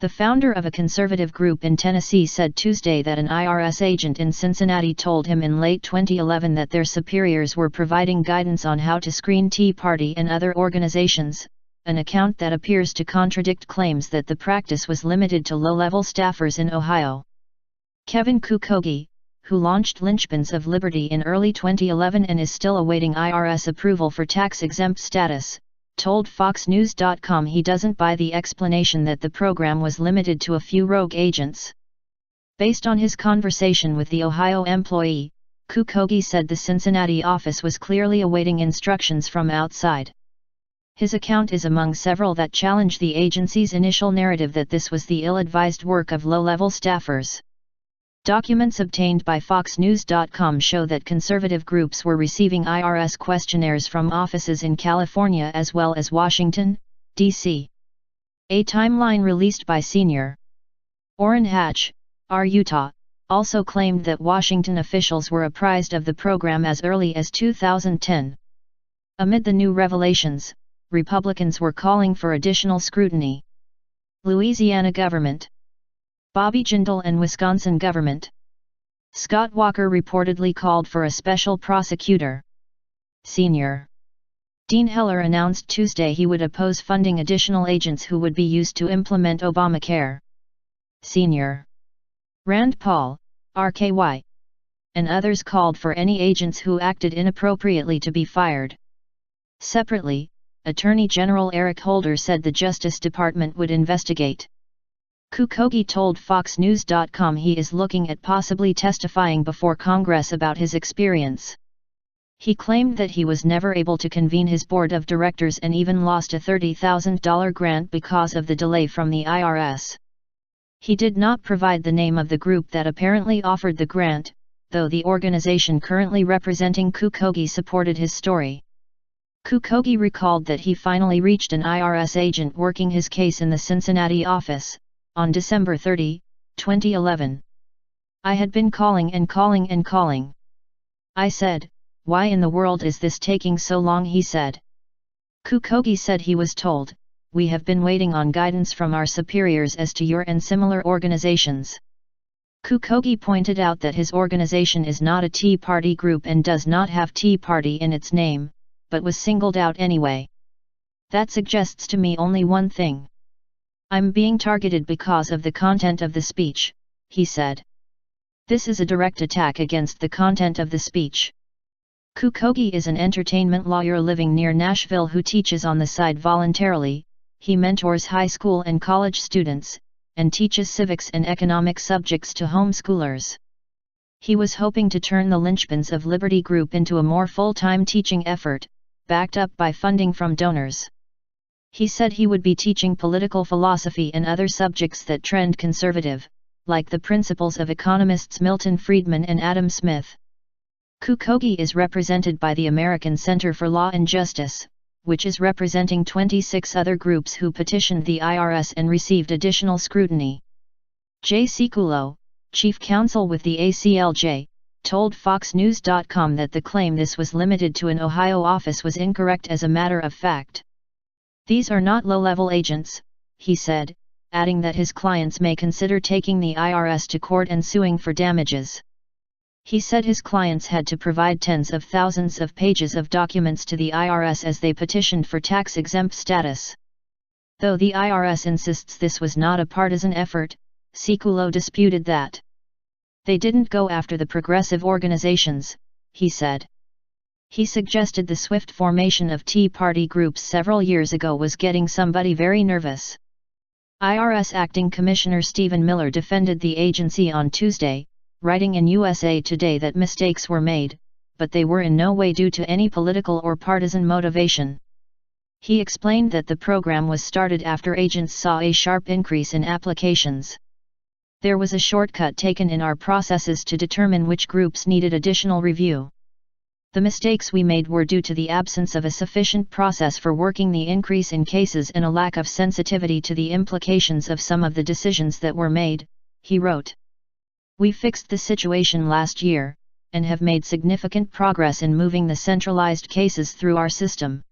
The founder of a conservative group in Tennessee said Tuesday that an IRS agent in Cincinnati told him in late 2011 that their superiors were providing guidance on how to screen Tea Party and other organizations, an account that appears to contradict claims that the practice was limited to low-level staffers in Ohio. Kevin Kookogey, who launched Linchpins of Liberty in early 2011 and is still awaiting IRS approval for tax-exempt status, told FoxNews.com he doesn't buy the explanation that the program was limited to a few rogue agents. Based on his conversation with the Ohio employee, Kookogey said the Cincinnati office was clearly awaiting instructions from outside. His account is among several that challenge the agency's initial narrative that this was the ill-advised work of low-level staffers. Documents obtained by FoxNews.com show that conservative groups were receiving IRS questionnaires from offices in California as well as Washington, D.C. A timeline released by Senior Orrin Hatch, R. Utah, also claimed that Washington officials were apprised of the program as early as 2010. Amid the new revelations, Republicans were calling for additional scrutiny. Louisiana government. Bobby Jindal and Wisconsin government. Scott Walker reportedly called for a special prosecutor. Senior Dean Heller announced Tuesday he would oppose funding additional agents who would be used to implement Obamacare. Senior Rand Paul, RKY, and others called for any agents who acted inappropriately to be fired. Separately, Attorney General Eric Holder said the Justice Department would investigate. Kookogey told FoxNews.com he is looking at possibly testifying before Congress about his experience. He claimed that he was never able to convene his board of directors and even lost a $30,000 grant because of the delay from the IRS. He did not provide the name of the group that apparently offered the grant, though the organization currently representing Kookogey supported his story. Kookogey recalled that he finally reached an IRS agent working his case in the Cincinnati office, on December 30, 2011. I had been calling and calling and calling. I said, "Why in the world is this taking so long?" he said. Kookogey said he was told, "We have been waiting on guidance from our superiors as to your and similar organizations." Kookogey pointed out that his organization is not a Tea Party group and does not have Tea Party in its name, but was singled out anyway. That suggests to me only one thing. I'm being targeted because of the content of the speech, he said. This is a direct attack against the content of the speech. Kookogey is an entertainment lawyer living near Nashville who teaches on the side voluntarily. He mentors high school and college students, and teaches civics and economic subjects to homeschoolers. He was hoping to turn the Linchpins of Liberty group into a more full-time teaching effort, backed up by funding from donors. He said he would be teaching political philosophy and other subjects that trend conservative, like the principles of economists Milton Friedman and Adam Smith. Kookogey is represented by the American Center for Law and Justice, which is representing 26 other groups who petitioned the IRS and received additional scrutiny. Jay Sekulow, chief counsel with the ACLJ, told FoxNews.com that the claim this was limited to an Ohio office was incorrect as a matter of fact. These are not low-level agents, he said, adding that his clients may consider taking the IRS to court and suing for damages. He said his clients had to provide tens of thousands of pages of documents to the IRS as they petitioned for tax-exempt status. Though the IRS insists this was not a partisan effort, Sekulow disputed that. They didn't go after the progressive organizations, he said. He suggested the swift formation of Tea Party groups several years ago was getting somebody very nervous. IRS Acting Commissioner Stephen Miller defended the agency on Tuesday, writing in USA Today that mistakes were made, but they were in no way due to any political or partisan motivation. He explained that the program was started after agents saw a sharp increase in applications. There was a shortcut taken in our processes to determine which groups needed additional review. The mistakes we made were due to the absence of a sufficient process for working the increase in cases and a lack of sensitivity to the implications of some of the decisions that were made, he wrote. We fixed the situation last year, and have made significant progress in moving the centralized cases through our system.